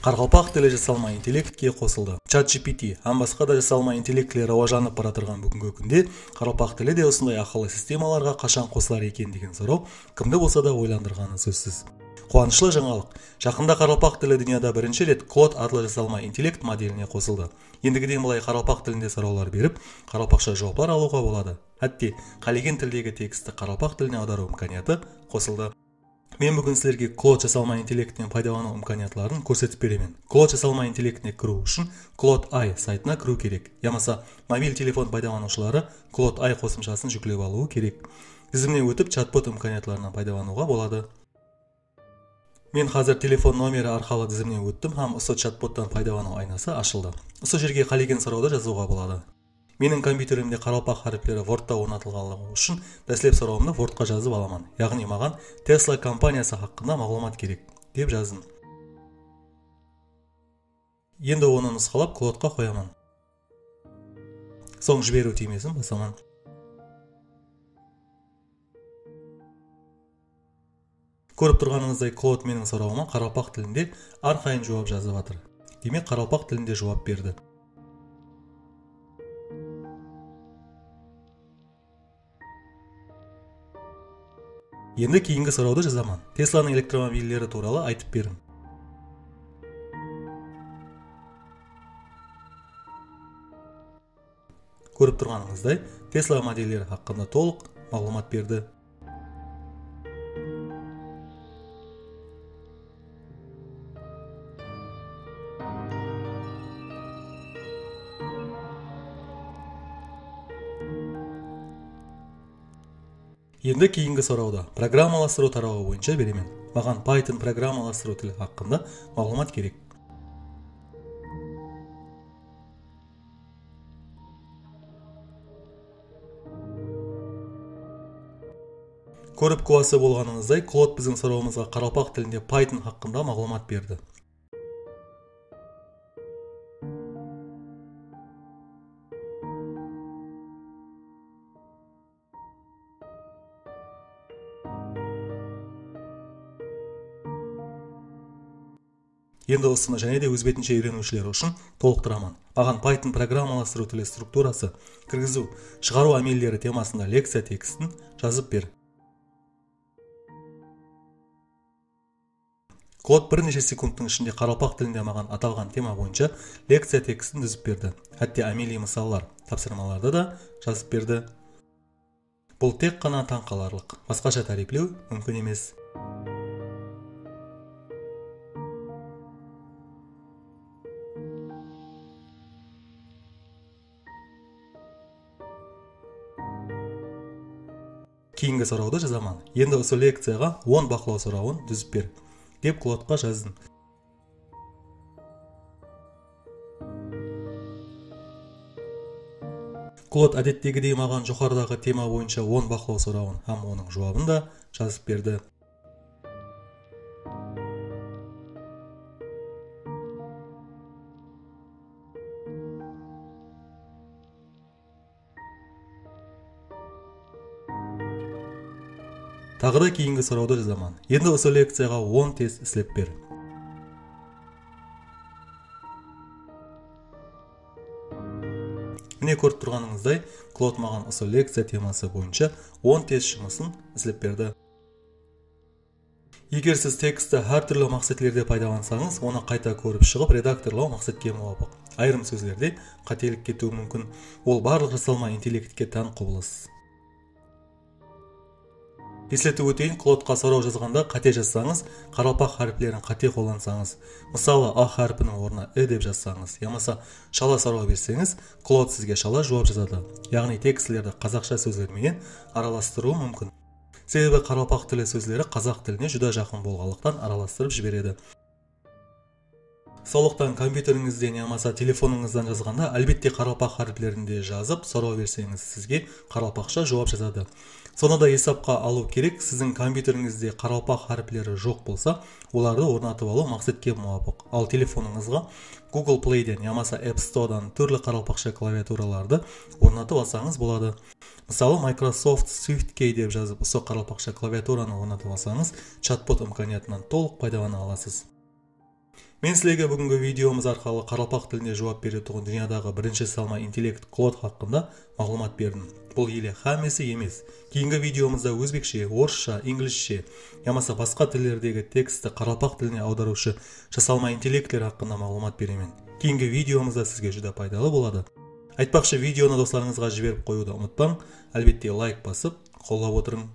Қарақалпақ тілі жасалма интеллектке қосылды. ChatGPT, басқа да жасалма интеллектілер рауажанып бара тұрған бүгінгі күнде қарақалпақ тілі де осындай ақылы системаларға қашан қосылар екен деген сұрау кімді болса да ойландырғаны сөзсіз. Қуанышлы жаңалық. Жақында қарақалпақ тілі дүнияда бірінші рет Claude атлы жасалма интеллект моделіне қосылды. Ендігіден былай қарақалпақ тілінде сұраулар беріп, қарақалпақша жауаптар алуға болады. Әтте, қалеген тілдегі текстті қарақалпақ тіліне аудару имканияты қосылды. Мен бүгін сілерге Claude жасалма интеллектінен пайдалану имканиятларын көрсетіп беремін. Claude жасалма интеллектіне кіру үшін Claude AI сайтына кіру керек. Ямаса, мобиль телефон пайдаланушылары Claude AI қосымшасын жүктеп алуы керек. Тізімнен өтіп чатбот имканиятларынан пайдалануға болады. Мен қазір телефон номері арқылы тізімнен өттім, осы чатботтан пайдалану айнасы ашылды. Осы жерге қалеген сұрауды жазуға болады. Менің компьютерімде қарақалпақ харіптері Wordта орнатылғанлығы үшін дәслеп сұрауымды Wordқа жазып аламын. Яғни маған Tesla компаниясы хақында мағлұмат керек деп жаздым. Енді оны нұсқалап Claudeқа қоямын. Соң жіберу түймесін басамын. Көріп тұрғаныңыздай Claude менің сұрауыма қарақалпақ тілінде әрқайын жауап жазып жатыр. Демек қарақалпақ тілінде жауап берді. Енді кейінгі сұрауды жазамын. Тесланың электромобильдері туралы айтып берін. Көріп тұрғаныңыздай, Tesla модельдері хақында толық мағлұмат берді. Енді кейінгі сұрауды программаластыру тарауы бойынша беремін. Маған Python программаластыру тілі хақында мағлұмат керек. Көріп куәсі болғаныңыздай, Claude біздің сұрауымызға қарақалпақ тілінде Python хақында мағлұмат берді. Енді осыны және де өз бетінше үйренушілер үшін толықтырамын. Маған Python программаластыру тілі структурасы, кіргізу, шығару амелдері темасында лекция текстін жазып бер. Claude бірнеше секундтың ішінде қарақалпақ тілінде маған аталған тема бойынша лекция текстін түзіп берді. Әтте амели мысаллар, тапсырмаларды да жазып берді. Бұл тек қана таңқаларлық. Басқаша тарифлеу мүмкін емес. Кейінгі сұрауды жазамын. Енді осы лекцияға 10 бақылау сұрауын түзіп бер, деп Claudeқа жаздым. Claude әдеттегідей маған жоғарыдағы тема бойынша 10 бақылау сұрауын оның жауабын да жазып берді. Тағы да кейінгі сұрауды жазамын. Енді осы лекцияға 10 тест істеп бер. Міне көріп тұрғаныңыздай, Claude маған осы лекция темасы бойынша 10 тест жұмысын істеп берді. Егер сіз текстті әртүрлі мақсатлерде пайдалансаңыз, оны қайта көріп шығып, редакторлау мақсатке муафиқ. Айрым сөздерде қателік кетуі мүмкін. Ол барлық жасалма интеллектке тән құбылыс. Есілетіп өтейін, Claudeқа сұрау жазғанда қате жазсаңыз, қарақалпақ харіплерін қате қолдансаңыз, мысалы А харпінің орнына деп жазсаңыз, ямаса шала сұрау берсеңіз, Claude сізге шала жауап жазады. Яғни текстілерді қазақша сөздерменен араластыруы мүмкін. Себебі қарақалпақ тілі сөздері қазақ тіліне жүда жақын болғандықтан араластырып жібереді. Сондықтан компьютеріңізден немесе телефоныңыздан жазғанда, әлбетте қарақалпақ харіплерінде жазып, сұрау берсеңіз, сізге қарақалпақша жауап жазады. Соны да есапқа алу керек, сіздің компьютеріңізде қарақалпақ харіплері жоқ болса, оларды орнатып алу мақсатке муафиқ. Ал телефоныңызға Google Play'ден немесе App Store'дан түрлі қарақалпақша клавиатураларды орнатып алсаңыз болады. Мысалы, Microsoft SwiftKey деп жазып, осы қарақалпақша клавиатураны орнатып алсаңыз, чатбот имканиятынан толық пайдалана аласыз. Мен сілерге бүгінгі видеомыз арқылы қаралпақ тіліне жауап бере тұрған дүниядағы бірінші салма интеллект Клод хақында мағлұмат бердім. Бұл еле хамесі емес. Кейінгі видеомызда өзбекше, орысша, инглишше, ямаса басқа тілдердегі тексті қаралпақ тіліне аударушы жасалма интеллектлер хақында мағлұмат беремін. Кейінгі видеомызда сізге жүдә пайдалы болады. Айтпақшы, видеоны достарыңызға жіберіп қоюды ұмытпаң, әлбетте лайк басып, қолдап отырың.